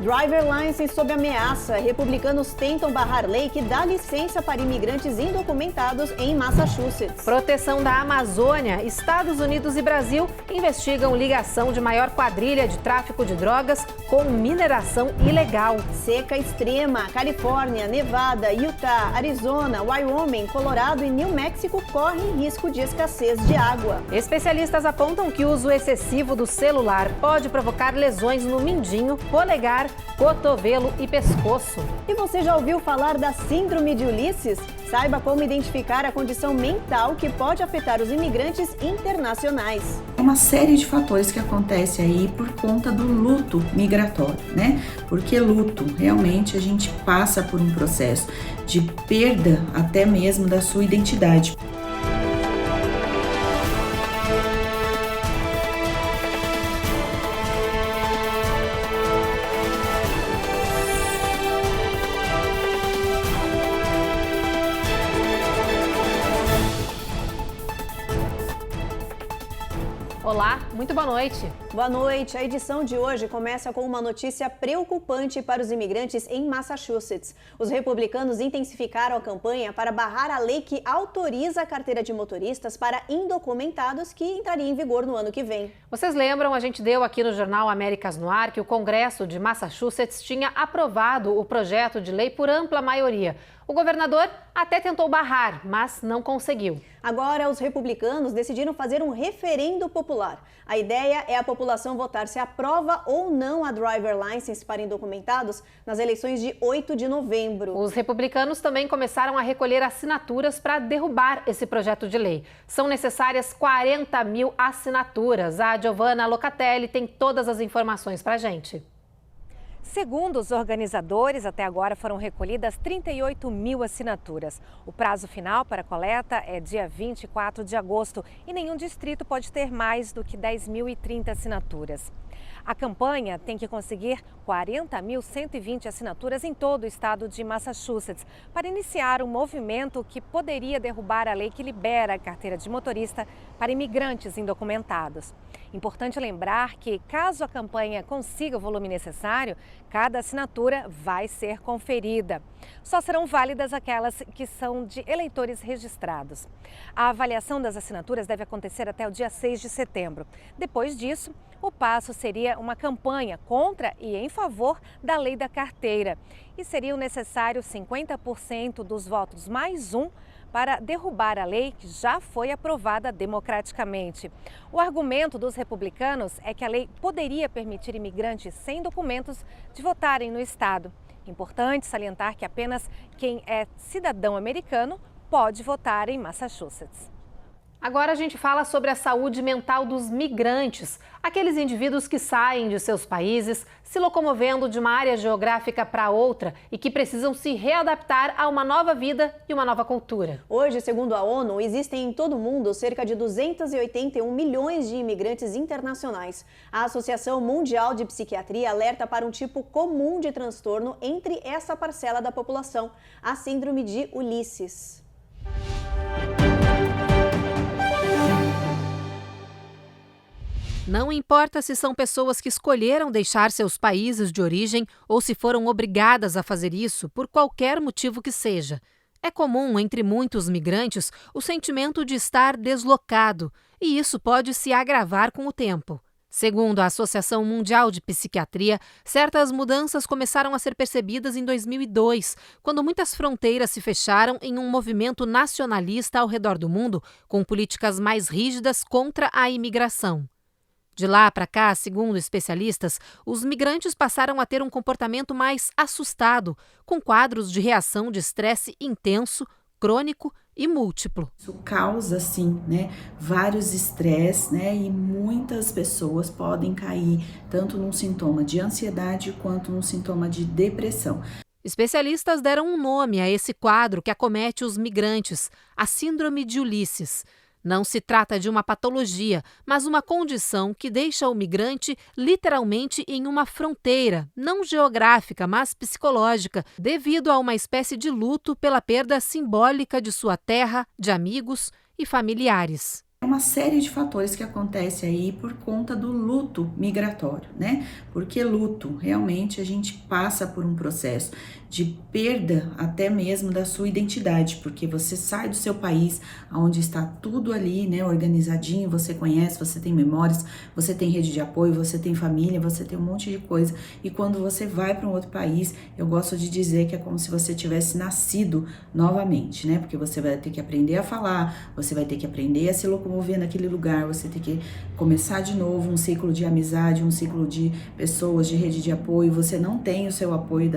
Driver license sob ameaça. Republicanos tentam barrar lei que dá licença para imigrantes indocumentados em Massachusetts. Proteção da Amazônia. Estados Unidos e Brasil investigam ligação de maior quadrilha de tráfico de drogas com mineração ilegal. Seca extrema. Califórnia, Nevada, Utah, Arizona, Wyoming, Colorado e New México correm risco de escassez de água. Especialistas apontam que o uso excessivo do celular pode provocar lesões no mindinho, polegar, cotovelo e pescoço. E você já ouviu falar da Síndrome de Ulisses? Saiba como identificar a condição mental que pode afetar os imigrantes internacionais. É uma série de fatores que acontece aí por conta do luto migratório, né? Porque luto, realmente a gente passa por um processo de perda até mesmo da sua identidade. Olá, muito boa noite. Boa noite. A edição de hoje começa com uma notícia preocupante para os imigrantes em Massachusetts. Os republicanos intensificaram a campanha para barrar a lei que autoriza a carteira de motoristas para indocumentados, que entraria em vigor no ano que vem. Vocês lembram, a gente deu aqui no jornal Américas no Ar que o Congresso de Massachusetts tinha aprovado o projeto de lei por ampla maioria. O governador até tentou barrar, mas não conseguiu. Agora, os republicanos decidiram fazer um referendo popular. A ideia é a população votar se aprova ou não a driver license para indocumentados nas eleições de 8 de novembro. Os republicanos também começaram a recolher assinaturas para derrubar esse projeto de lei. São necessárias 40 mil assinaturas. A Giovanna Locatelli tem todas as informações para a gente. Segundo os organizadores, até agora foram recolhidas 38 mil assinaturas. O prazo final para a coleta é dia 24 de agosto e nenhum distrito pode ter mais do que 10.030 assinaturas. A campanha tem que conseguir 40.120 assinaturas em todo o estado de Massachusetts para iniciar um movimento que poderia derrubar a lei que libera a carteira de motorista para imigrantes indocumentados. Importante lembrar que, caso a campanha consiga o volume necessário, cada assinatura vai ser conferida. Só serão válidas aquelas que são de eleitores registrados. A avaliação das assinaturas deve acontecer até o dia 6 de setembro. Depois disso, o passo seria uma campanha contra e em favor da lei da carteira. E seriam necessários 50% dos votos mais um para derrubar a lei que já foi aprovada democraticamente. O argumento dos republicanos é que a lei poderia permitir imigrantes sem documentos de votarem no estado. Importante salientar que apenas quem é cidadão americano pode votar em Massachusetts. Agora a gente fala sobre a saúde mental dos migrantes, aqueles indivíduos que saem de seus países, se locomovendo de uma área geográfica para outra e que precisam se readaptar a uma nova vida e uma nova cultura. Hoje, segundo a ONU, existem em todo o mundo cerca de 281 milhões de imigrantes internacionais. A Associação Mundial de Psiquiatria alerta para um tipo comum de transtorno entre essa parcela da população, a Síndrome de Ulisses. Não importa se são pessoas que escolheram deixar seus países de origem ou se foram obrigadas a fazer isso por qualquer motivo que seja. É comum entre muitos migrantes o sentimento de estar deslocado, e isso pode se agravar com o tempo. Segundo a Associação Mundial de Psiquiatria, certas mudanças começaram a ser percebidas em 2002, quando muitas fronteiras se fecharam em um movimento nacionalista ao redor do mundo, com políticas mais rígidas contra a imigração. De lá para cá, segundo especialistas, os migrantes passaram a ter um comportamento mais assustado, com quadros de reação de estresse intenso, crônico e múltiplo. Isso causa, sim, vários estresses, e muitas pessoas podem cair tanto num sintoma de ansiedade quanto num sintoma de depressão. Especialistas deram um nome a esse quadro que acomete os migrantes, a Síndrome de Ulisses. Não se trata de uma patologia, mas uma condição que deixa o migrante literalmente em uma fronteira, não geográfica, mas psicológica, devido a uma espécie de luto pela perda simbólica de sua terra, de amigos e familiares. É uma uma série de fatores que acontece aí por conta do luto migratório, né? Porque luto, realmente a gente passa por um processo de perda até mesmo da sua identidade, porque você sai do seu país, onde está tudo ali, né, organizadinho, você conhece, você tem memórias, você tem rede de apoio, você tem família, você tem um monte de coisa, e quando você vai para um outro país, eu gosto de dizer que é como se você tivesse nascido novamente, né, porque você vai ter que aprender a falar, você vai ter que aprender a se locomover naquele lugar, você tem que começar de novo um ciclo de amizade, um ciclo de pessoas, de rede de apoio, você não tem o seu apoio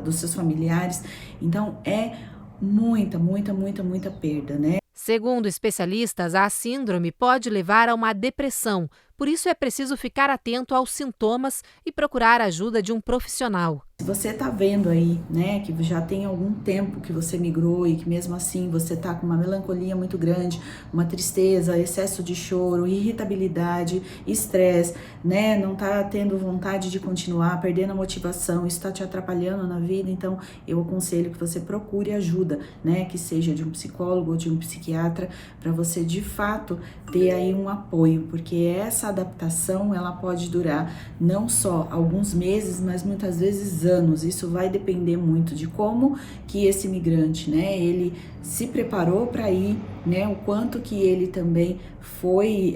dos seus familiares, então é muita perda, né? Segundo especialistas, a síndrome pode levar a uma depressão, por isso é preciso ficar atento aos sintomas e procurar a ajuda de um profissional. Se você está vendo aí, né, que já tem algum tempo que você migrou e que mesmo assim você está com uma melancolia muito grande, uma tristeza, excesso de choro, irritabilidade, estresse, né, não está tendo vontade de continuar, perdendo a motivação, isso está te atrapalhando na vida, então eu aconselho que você procure ajuda, né, que seja de um psicólogo ou de um psiquiatra, para você de fato ter aí um apoio, porque essa adaptação ela pode durar não só alguns meses, mas muitas vezes anos. Isso vai depender muito de como que esse imigrante, né, ele se preparou para ir, né, o quanto que ele também foi,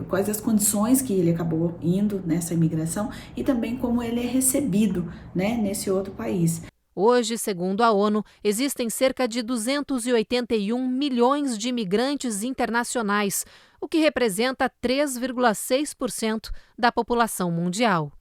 quais as condições que ele acabou indo nessa imigração e também como ele é recebido, né, nesse outro país. Hoje, segundo a ONU, existem cerca de 281 milhões de imigrantes internacionais, o que representa 3,6% da população mundial.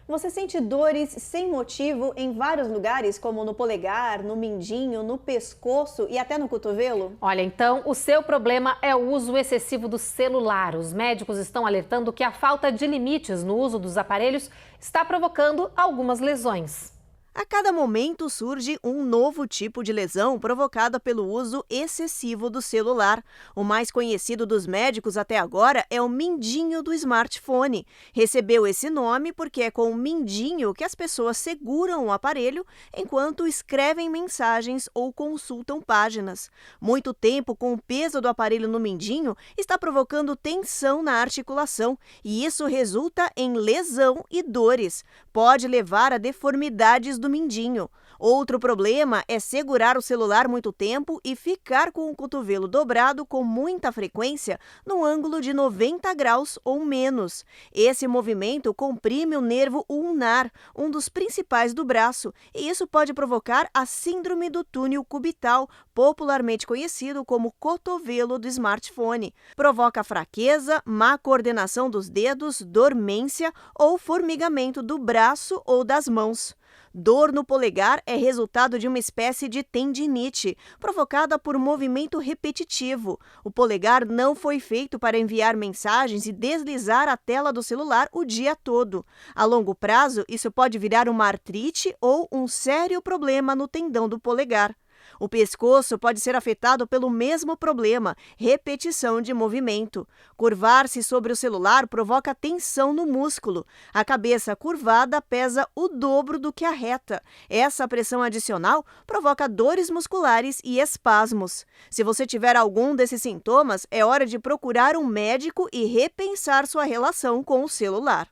Você sente dores sem motivo em vários lugares, como no polegar, no mindinho, no pescoço e até no cotovelo? Olha, então, o seu problema é o uso excessivo do celular. Os médicos estão alertando que a falta de limites no uso dos aparelhos está provocando algumas lesões. A cada momento surge um novo tipo de lesão provocada pelo uso excessivo do celular. O mais conhecido dos médicos até agora é o mindinho do smartphone. Recebeu esse nome porque é com o mindinho que as pessoas seguram o aparelho enquanto escrevem mensagens ou consultam páginas. Muito tempo com o peso do aparelho no mindinho está provocando tensão na articulação e isso resulta em lesão e dores. Pode levar a deformidades do mindinho. Outro problema é segurar o celular muito tempo e ficar com o cotovelo dobrado com muita frequência no ângulo de 90 graus ou menos. Esse movimento comprime o nervo ulnar, um dos principais do braço, e isso pode provocar a síndrome do túnel cubital, popularmente conhecido como cotovelo do smartphone. Provoca fraqueza, má coordenação dos dedos, dormência ou formigamento do braço ou das mãos. Dor no polegar é resultado de uma espécie de tendinite, provocada por movimento repetitivo. O polegar não foi feito para enviar mensagens e deslizar a tela do celular o dia todo. A longo prazo, isso pode virar uma artrite ou um sério problema no tendão do polegar. O pescoço pode ser afetado pelo mesmo problema, repetição de movimento. Curvar-se sobre o celular provoca tensão no músculo. A cabeça curvada pesa o dobro do que a reta. Essa pressão adicional provoca dores musculares e espasmos. Se você tiver algum desses sintomas, é hora de procurar um médico e repensar sua relação com o celular.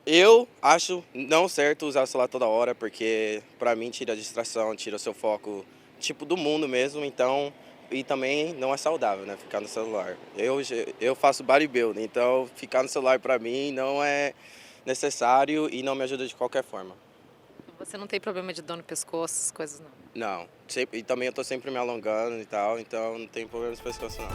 Eu acho não certo usar o celular toda hora, porque para mim tira a distração, tira o seu foco tipo do mundo mesmo, então, e também não é saudável, né, ficar no celular. Eu faço bodybuilding, então ficar no celular para mim não é necessário e não me ajuda de qualquer forma. Você não tem problema de dor no pescoço, essas coisas não? Não, e também eu tô sempre me alongando e tal, então não tem problema de pescoço não.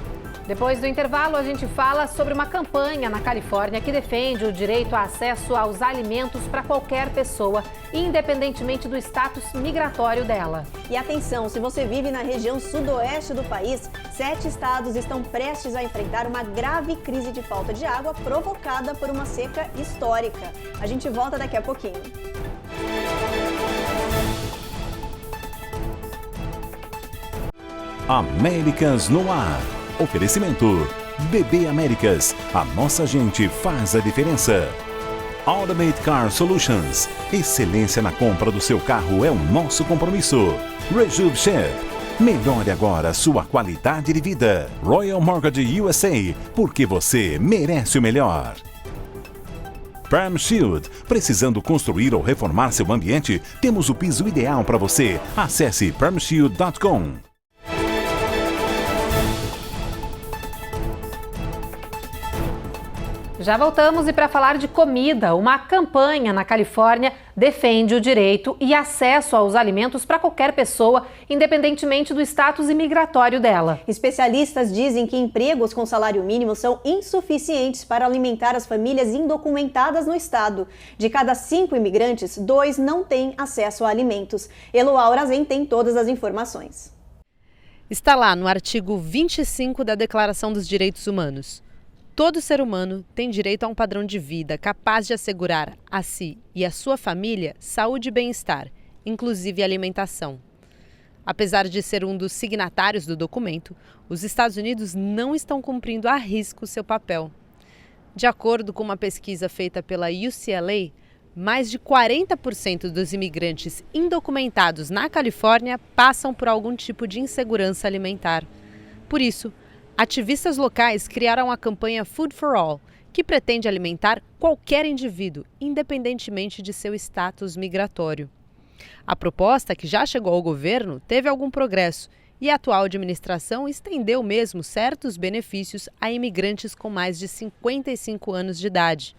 Depois do intervalo, a gente fala sobre uma campanha na Califórnia que defende o direito a acesso aos alimentos para qualquer pessoa, independentemente do status migratório dela. E atenção, se você vive na região sudoeste do país, 7 estados estão prestes a enfrentar uma grave crise de falta de água provocada por uma seca histórica. A gente volta daqui a pouquinho. Américas no ar. Oferecimento BB Américas. A nossa gente faz a diferença. Automate Car Solutions. Excelência na compra do seu carro é o nosso compromisso. Rejuve Chef. Melhore agora sua qualidade de vida. Royal Mortgage USA, porque você merece o melhor. Perm Shield. Precisando construir ou reformar seu ambiente? Temos o piso ideal para você. Acesse permshield.com. Já voltamos e para falar de comida, uma campanha na Califórnia defende o direito e acesso aos alimentos para qualquer pessoa, independentemente do status imigratório dela. Especialistas dizem que empregos com salário mínimo são insuficientes para alimentar as famílias indocumentadas no estado. De cada 5 imigrantes, 2 não têm acesso a alimentos. Eloá Aurazen tem todas as informações. Está lá no artigo 25 da Declaração dos Direitos Humanos. Todo ser humano tem direito a um padrão de vida capaz de assegurar a si e à sua família saúde e bem-estar, inclusive alimentação. Apesar de ser um dos signatários do documento, os Estados Unidos não estão cumprindo à risco seu papel. De acordo com uma pesquisa feita pela UCLA, mais de 40% dos imigrantes indocumentados na Califórnia passam por algum tipo de insegurança alimentar. Por isso, ativistas locais criaram a campanha Food for All, que pretende alimentar qualquer indivíduo, independentemente de seu status migratório. A proposta, que já chegou ao governo, teve algum progresso e a atual administração estendeu mesmo certos benefícios a imigrantes com mais de 55 anos de idade.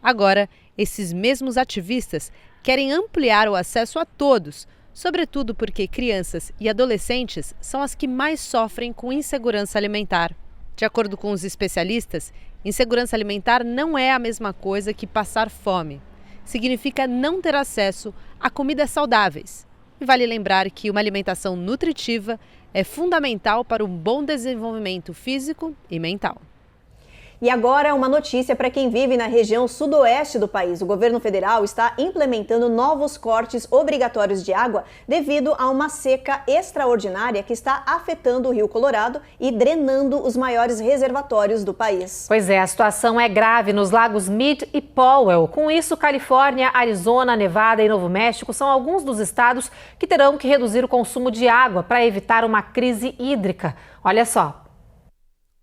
Agora, esses mesmos ativistas querem ampliar o acesso a todos, sobretudo porque crianças e adolescentes são as que mais sofrem com insegurança alimentar. De acordo com os especialistas, insegurança alimentar não é a mesma coisa que passar fome. Significa não ter acesso a comidas saudáveis. E vale lembrar que uma alimentação nutritiva é fundamental para um bom desenvolvimento físico e mental. E agora uma notícia para quem vive na região sudoeste do país. O governo federal está implementando novos cortes obrigatórios de água devido a uma seca extraordinária que está afetando o Rio Colorado e drenando os maiores reservatórios do país. Pois é, a situação é grave nos lagos Meade e Powell. Com isso, Califórnia, Arizona, Nevada e Novo México são alguns dos estados que terão que reduzir o consumo de água para evitar uma crise hídrica. Olha só.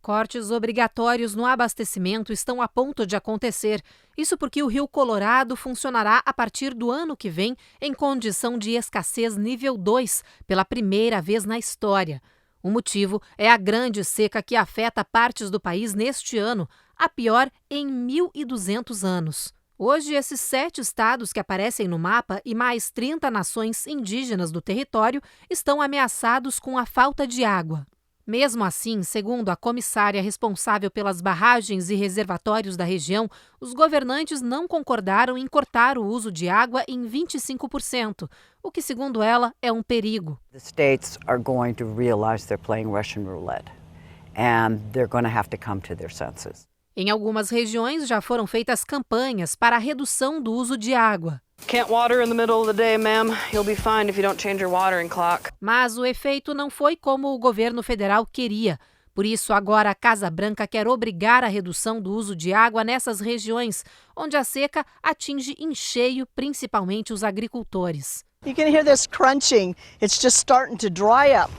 Cortes obrigatórios no abastecimento estão a ponto de acontecer. Isso porque o Rio Colorado funcionará a partir do ano que vem em condição de escassez nível 2, pela primeira vez na história. O motivo é a grande seca que afeta partes do país neste ano, a pior em 1.200 anos. Hoje, esses 7 estados que aparecem no mapa e mais 30 nações indígenas do território estão ameaçados com a falta de água. Mesmo assim, segundo a comissária responsável pelas barragens e reservatórios da região, os governantes não concordaram em cortar o uso de água em 25%, o que, segundo ela, é um perigo. The states are going to realize they're playing Russian roulette and they're going to have to come to their senses. Em algumas regiões já foram feitas campanhas para a redução do uso de água. Can't water in the middle of the day, ma'am. You'll be fine if you don't change your watering clock. Mas o efeito não foi como o governo federal queria. Por isso, agora a Casa Branca quer obrigar a redução do uso de água nessas regiões, onde a seca atinge em cheio principalmente os agricultores. You can hear this crunching. It's just starting to dry up.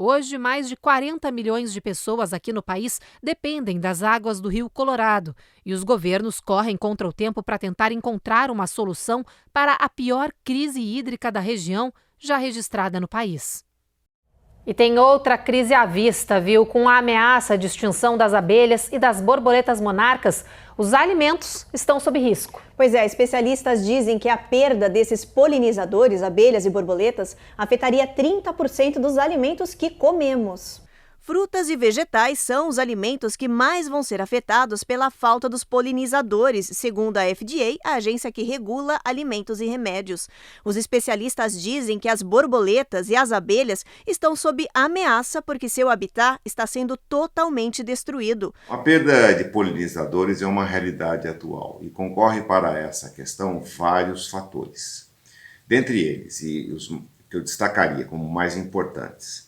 Hoje, mais de 40 milhões de pessoas aqui no país dependem das águas do Rio Colorado e os governos correm contra o tempo para tentar encontrar uma solução para a pior crise hídrica da região já registrada no país. E tem outra crise à vista, viu? Com a ameaça de extinção das abelhas e das borboletas monarcas, os alimentos estão sob risco. Pois é, especialistas dizem que a perda desses polinizadores, abelhas e borboletas, afetaria 30% dos alimentos que comemos. Frutas e vegetais são os alimentos que mais vão ser afetados pela falta dos polinizadores, segundo a FDA, a agência que regula alimentos e remédios. Os especialistas dizem que as borboletas e as abelhas estão sob ameaça porque seu habitat está sendo totalmente destruído. A perda de polinizadores é uma realidade atual e concorre para essa questão vários fatores. Dentre eles, e os que eu destacaria como mais importantes,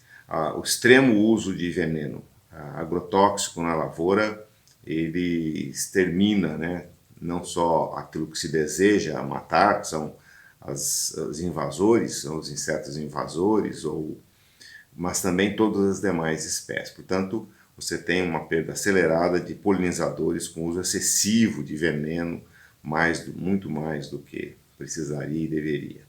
o extremo uso de veneno agrotóxico na lavoura, ele extermina, né, não só aquilo que se deseja matar, que são os invasores, são os insetos invasores ou mas também todas as demais espécies. Portanto, você tem uma perda acelerada de polinizadores com uso excessivo de veneno, muito mais do que precisaria e deveria.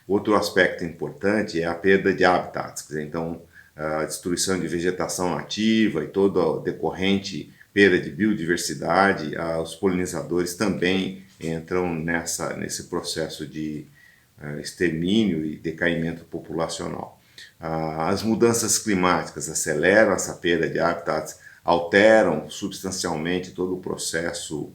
Outro aspecto importante é a perda de habitats, então a destruição de vegetação nativa e toda a decorrente perda de biodiversidade, os polinizadores também entram nesse processo de extermínio e decaimento populacional. As mudanças climáticas aceleram essa perda de habitats, alteram substancialmente todo o processo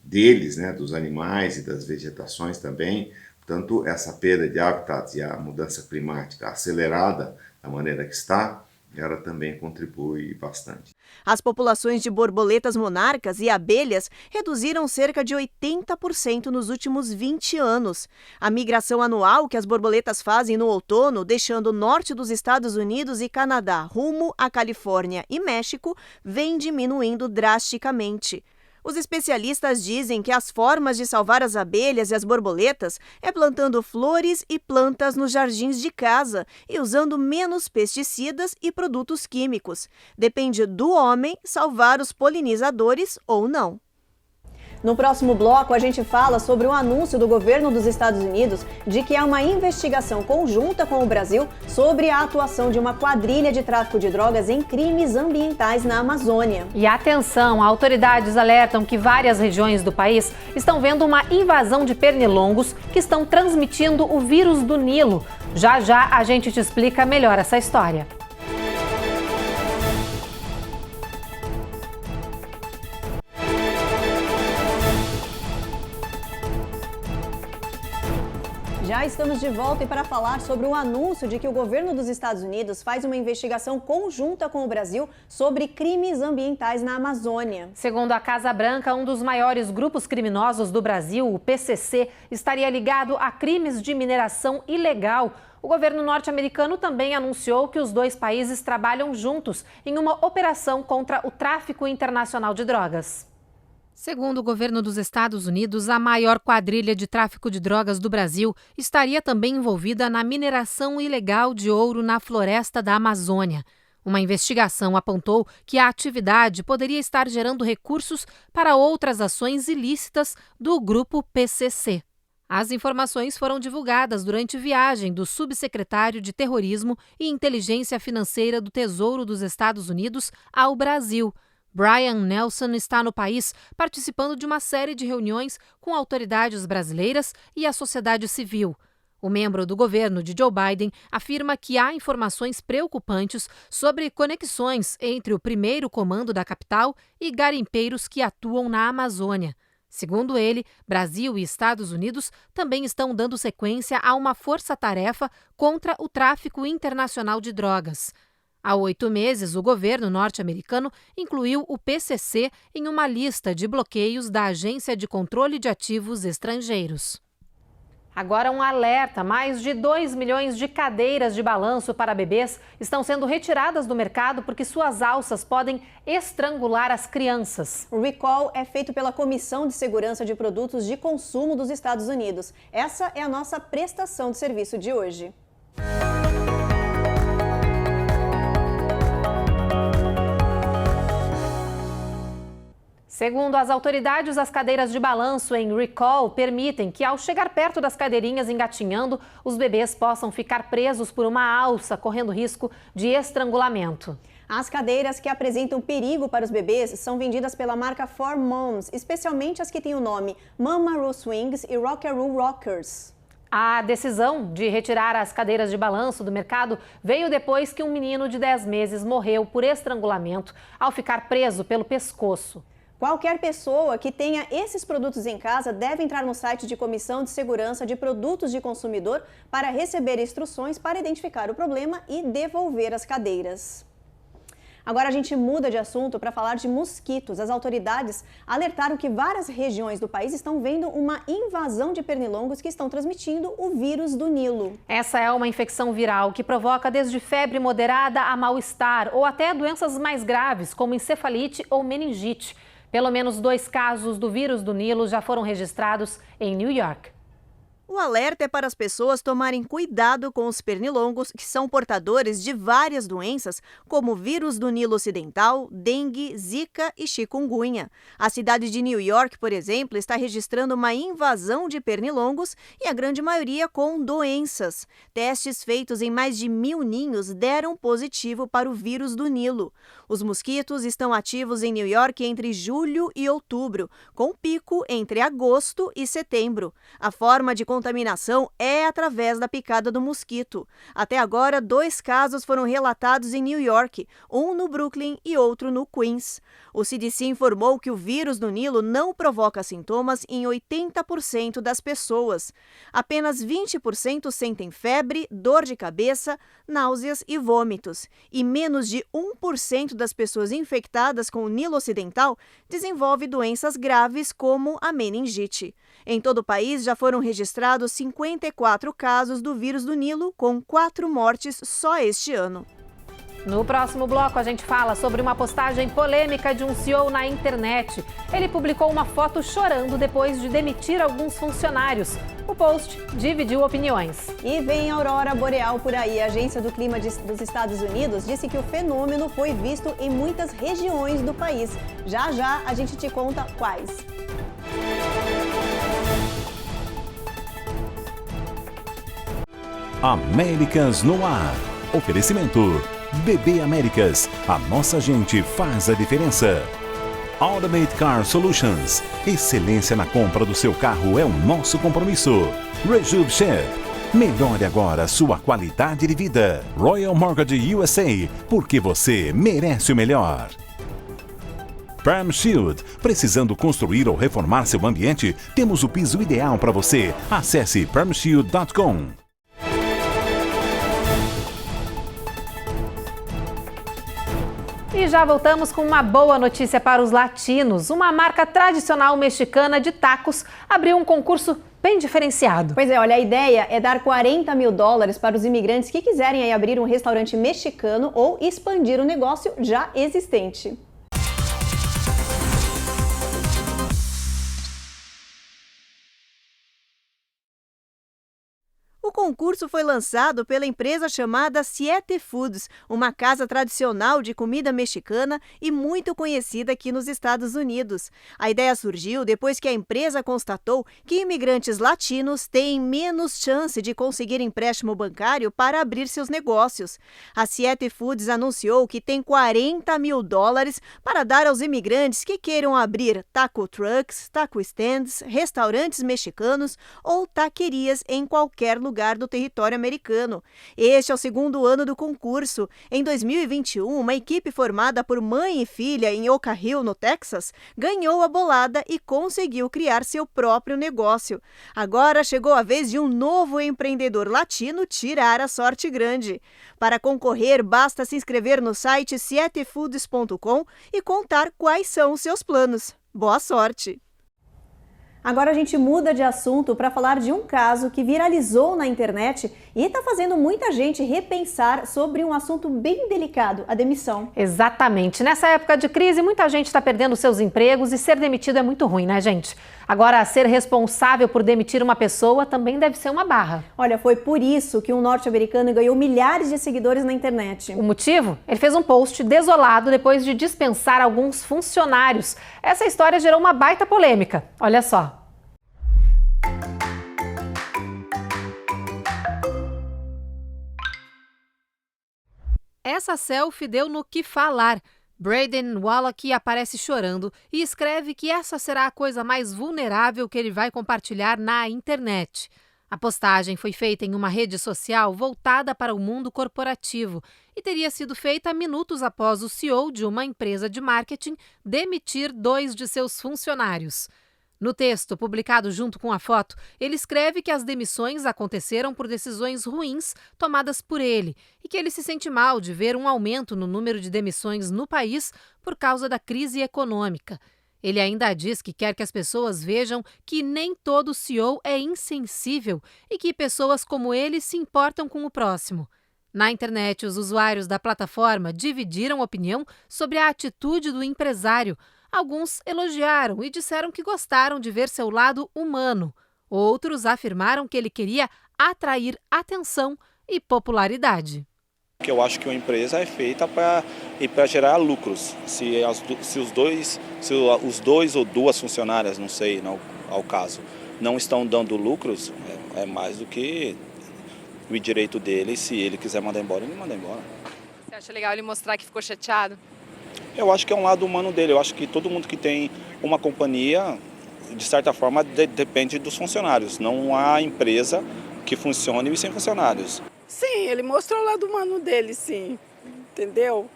deles, dos animais e das vegetações também. Portanto, essa perda de habitats e a mudança climática acelerada da maneira que está, ela também contribui bastante. As populações de borboletas monarcas e abelhas reduziram cerca de 80% nos últimos 20 anos. A migração anual que as borboletas fazem no outono, deixando o norte dos Estados Unidos e Canadá rumo à Califórnia e México, vem diminuindo drasticamente. Os especialistas dizem que as formas de salvar as abelhas e as borboletas é plantando flores e plantas nos jardins de casa e usando menos pesticidas e produtos químicos. Depende do homem salvar os polinizadores ou não. No próximo bloco, a gente fala sobre o anúncio do governo dos Estados Unidos de que há uma investigação conjunta com o Brasil sobre a atuação de uma quadrilha de tráfico de drogas em crimes ambientais na Amazônia. E atenção, autoridades alertam que várias regiões do país estão vendo uma invasão de pernilongos que estão transmitindo o vírus do Nilo. Já já a gente te explica melhor essa história. Já estamos de volta e para falar sobre o anúncio de que o governo dos Estados Unidos faz uma investigação conjunta com o Brasil sobre crimes ambientais na Amazônia. Segundo a Casa Branca, um dos maiores grupos criminosos do Brasil, o PCC, estaria ligado a crimes de mineração ilegal. O governo norte-americano também anunciou que os dois países trabalham juntos em uma operação contra o tráfico internacional de drogas. Segundo o governo dos Estados Unidos, a maior quadrilha de tráfico de drogas do Brasil estaria também envolvida na mineração ilegal de ouro na floresta da Amazônia. Uma investigação apontou que a atividade poderia estar gerando recursos para outras ações ilícitas do grupo PCC. As informações foram divulgadas durante viagem do subsecretário de Terrorismo e Inteligência Financeira do Tesouro dos Estados Unidos ao Brasil. Brian Nelson está no país participando de uma série de reuniões com autoridades brasileiras e a sociedade civil. O membro do governo de Joe Biden afirma que há informações preocupantes sobre conexões entre o primeiro comando da capital e garimpeiros que atuam na Amazônia. Segundo ele, Brasil e Estados Unidos também estão dando sequência a uma força-tarefa contra o tráfico internacional de drogas. Há 8 meses, o governo norte-americano incluiu o PCC em uma lista de bloqueios da Agência de Controle de Ativos Estrangeiros. Agora um alerta, mais de 2 milhões de cadeiras de balanço para bebês estão sendo retiradas do mercado porque suas alças podem estrangular as crianças. O recall é feito pela Comissão de Segurança de Produtos de Consumo dos Estados Unidos. Essa é a nossa prestação de serviço de hoje. Segundo as autoridades, as cadeiras de balanço em recall permitem que, ao chegar perto das cadeirinhas engatinhando, os bebês possam ficar presos por uma alça, correndo risco de estrangulamento. As cadeiras que apresentam perigo para os bebês são vendidas pela marca 4Moms, especialmente as que têm o nome Mama-Roo Swings e Rockaroo Rockers. A decisão de retirar as cadeiras de balanço do mercado veio depois que um menino de 10 meses morreu por estrangulamento ao ficar preso pelo pescoço. Qualquer pessoa que tenha esses produtos em casa deve entrar no site de Comissão de Segurança de Produtos de Consumidor para receber instruções para identificar o problema e devolver as cadeiras. Agora a gente muda de assunto para falar de mosquitos. As autoridades alertaram que várias regiões do país estão vendo uma invasão de pernilongos que estão transmitindo o vírus do Nilo. Essa é uma infecção viral que provoca desde febre moderada a mal-estar ou até doenças mais graves, como encefalite ou meningite. Pelo menos 2 casos do vírus do Nilo já foram registrados em New York. O alerta é para as pessoas tomarem cuidado com os pernilongos que são portadores de várias doenças, como o vírus do Nilo Ocidental, dengue, zika e chikungunya. A cidade de New York, por exemplo, está registrando uma invasão de pernilongos e a grande maioria com doenças. Testes feitos em mais de 1.000 ninhos deram positivo para o vírus do Nilo. Os mosquitos estão ativos em New York entre julho e outubro, com pico entre agosto e setembro. A forma de contaminação é através da picada do mosquito. Até agora, 2 casos foram relatados em New York, um no Brooklyn e outro no Queens. O CDC informou que o vírus do Nilo não provoca sintomas em 80% das pessoas. Apenas 20% sentem febre, dor de cabeça, náuseas e vômitos. E menos de 1% das pessoas infectadas com o Nilo Ocidental desenvolve doenças graves como a meningite. Em todo o país já foram registrados 54 casos do vírus do Nilo, com 4 mortes só este ano. No próximo bloco, a gente fala sobre uma postagem polêmica de um CEO na internet. Ele publicou uma foto chorando depois de demitir alguns funcionários. O post dividiu opiniões. E vem a aurora boreal por aí. A Agência do Clima dos Estados Unidos disse que o fenômeno foi visto em muitas regiões do país. Já já a gente te conta quais. Américas no ar. Oferecimento BB Américas. A nossa gente faz a diferença. Automate Car Solutions. Excelência na compra do seu carro é o nosso compromisso. Rejuve Chef. Melhore agora sua qualidade de vida. Royal Mortgage USA. Porque você merece o melhor. Perm Shield. Precisando construir ou reformar seu ambiente? Temos o piso ideal para você. Acesse permshield.com. E já voltamos com uma boa notícia para os latinos. Uma marca tradicional mexicana de tacos abriu um concurso bem diferenciado. Pois é, olha, a ideia é dar $40 mil para os imigrantes que quiserem aí abrir um restaurante mexicano ou expandir o negócio já existente. O concurso foi lançado pela empresa chamada Siete Foods, uma casa tradicional de comida mexicana e muito conhecida aqui nos Estados Unidos. A ideia surgiu depois que a empresa constatou que imigrantes latinos têm menos chance de conseguir empréstimo bancário para abrir seus negócios. A Siete Foods anunciou que tem $40 mil para dar aos imigrantes que queiram abrir taco trucks, taco stands, restaurantes mexicanos ou taquerias em qualquer lugar do território americano. Este é o 2º ano do concurso. Em 2021, uma equipe formada por mãe e filha em Oak Hill, no Texas, ganhou a bolada e conseguiu criar seu próprio negócio. Agora chegou a vez de um novo empreendedor latino tirar a sorte grande. Para concorrer, basta se inscrever no site sietefoods.com e contar quais são os seus planos. Boa sorte! Agora a gente muda de assunto para falar de um caso que viralizou na internet e está fazendo muita gente repensar sobre um assunto bem delicado, a demissão. Exatamente. Nessa época de crise, muita gente está perdendo seus empregos e ser demitido é muito ruim, né, gente? Agora, ser responsável por demitir uma pessoa também deve ser uma barra. Olha, foi por isso que um norte-americano ganhou milhares de seguidores na internet. O motivo? Ele fez um post desolado depois de dispensar alguns funcionários. Essa história gerou uma baita polêmica. Olha só. Essa selfie deu no que falar. Braden Wallach aparece chorando e escreve que essa será a coisa mais vulnerável que ele vai compartilhar na internet. A postagem foi feita em uma rede social voltada para o mundo corporativo e teria sido feita minutos após o CEO de uma empresa de marketing demitir 2 de seus funcionários. No texto, publicado junto com a foto, ele escreve que as demissões aconteceram por decisões ruins tomadas por ele e que ele se sente mal de ver um aumento no número de demissões no país por causa da crise econômica. Ele ainda diz que quer que as pessoas vejam que nem todo CEO é insensível e que pessoas como ele se importam com o próximo. Na internet, os usuários da plataforma dividiram opinião sobre a atitude do empresário. Alguns elogiaram e disseram que gostaram de ver seu lado humano. Outros afirmaram que ele queria atrair atenção e popularidade. Eu acho que uma empresa é feita para gerar lucros. Se os dois ou duas funcionárias, não sei, não, ao caso, não estão dando lucros, é mais do que o direito dele. Se ele quiser mandar embora, ele manda embora. Você acha legal ele mostrar que ficou chateado? Eu acho que é um lado humano dele. Eu acho que todo mundo que tem uma companhia, de certa forma, depende dos funcionários. Não há empresa que funcione sem funcionários. Sim, ele mostrou o lado humano dele, sim, entendeu?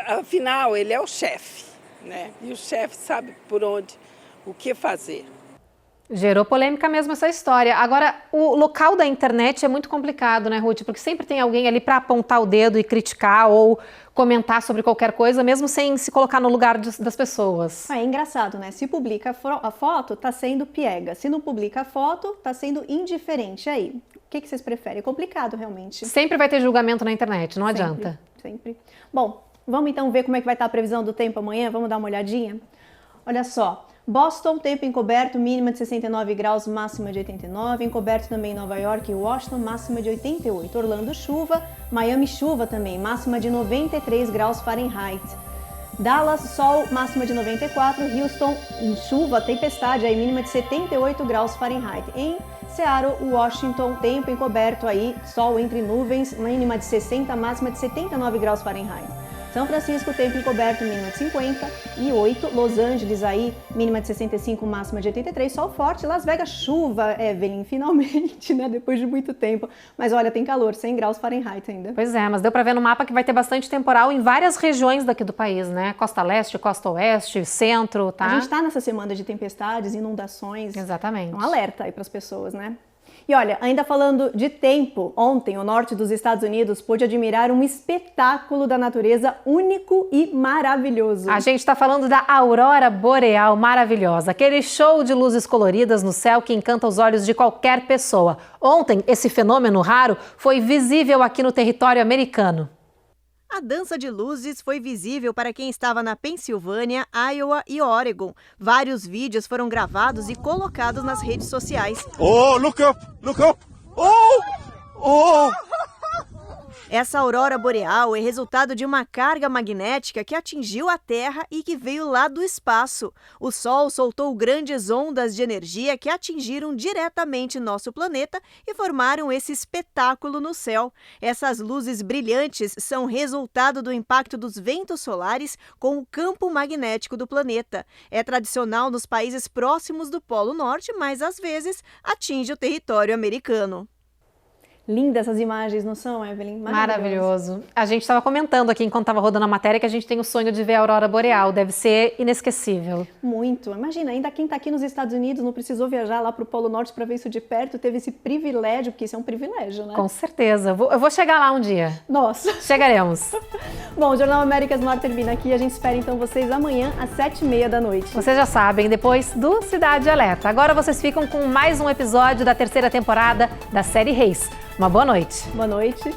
Afinal, ele é o chefe, né? E o chefe sabe por onde, o que fazer. Gerou polêmica mesmo essa história. Agora, o local da internet é muito complicado, né, Ruth? Porque sempre tem alguém ali para apontar o dedo e criticar ou comentar sobre qualquer coisa, mesmo sem se colocar no lugar das pessoas. É engraçado, né? Se publica a foto, tá sendo piega. Se não publica a foto, tá sendo indiferente. Aí, o que vocês preferem? É complicado, realmente. Sempre vai ter julgamento na internet, não adianta. Sempre. Bom, vamos então ver como é que vai estar a previsão do tempo amanhã? Vamos dar uma olhadinha? Olha só. Boston, tempo encoberto, mínima de 69 graus, máxima de 89. Encoberto também em Nova York e Washington, máxima de 88. Orlando, chuva. Miami, chuva também, máxima de 93 graus Fahrenheit. Dallas, sol, máxima de 94. Houston, chuva, tempestade, aí mínima de 78 graus Fahrenheit. Em Seattle, Washington, tempo encoberto aí, sol entre nuvens, mínima de 60, máxima de 79 graus Fahrenheit. São Francisco, tempo encoberto, mínima de 58. Los Angeles, aí, mínima de 65, máxima de 83. Sol forte. Las Vegas, chuva, Evelyn, finalmente, né? Depois de muito tempo. Mas olha, tem calor, 100 graus Fahrenheit ainda. Pois é, mas deu pra ver no mapa que vai ter bastante temporal em várias regiões daqui do país, né? Costa Leste, Costa Oeste, Centro, tá? A gente tá nessa semana de tempestades, inundações. Exatamente. Um alerta aí pras pessoas, né? E olha, ainda falando de tempo, ontem o norte dos Estados Unidos pôde admirar um espetáculo da natureza único e maravilhoso. A gente está falando da aurora boreal maravilhosa, aquele show de luzes coloridas no céu que encanta os olhos de qualquer pessoa. Ontem, esse fenômeno raro foi visível aqui no território americano. A dança de luzes foi visível para quem estava na Pensilvânia, Iowa e Oregon. Vários vídeos foram gravados e colocados nas redes sociais. Oh, look up! Look up! Oh! Oh! Essa aurora boreal é resultado de uma carga magnética que atingiu a Terra e que veio lá do espaço. O Sol soltou grandes ondas de energia que atingiram diretamente nosso planeta e formaram esse espetáculo no céu. Essas luzes brilhantes são resultado do impacto dos ventos solares com o campo magnético do planeta. É tradicional nos países próximos do Polo Norte, mas às vezes atinge o território americano. Lindas essas imagens, não são, Evelyn? Maravilhoso. A gente estava comentando aqui, enquanto estava rodando a matéria, que a gente tem o sonho de ver a aurora boreal. Deve ser inesquecível. Muito. Imagina, ainda quem está aqui nos Estados Unidos não precisou viajar lá para o Polo Norte para ver isso de perto, teve esse privilégio, porque isso é um privilégio, né? Com certeza. Eu vou chegar lá um dia. Nossa. Chegaremos. Bom, o Jornal Américas no Ar termina aqui. A gente espera então vocês amanhã às 7h30 da noite. Vocês já sabem, depois do Cidade Alerta. Agora vocês ficam com mais um episódio da terceira temporada da série Reis. Uma boa noite. Boa noite.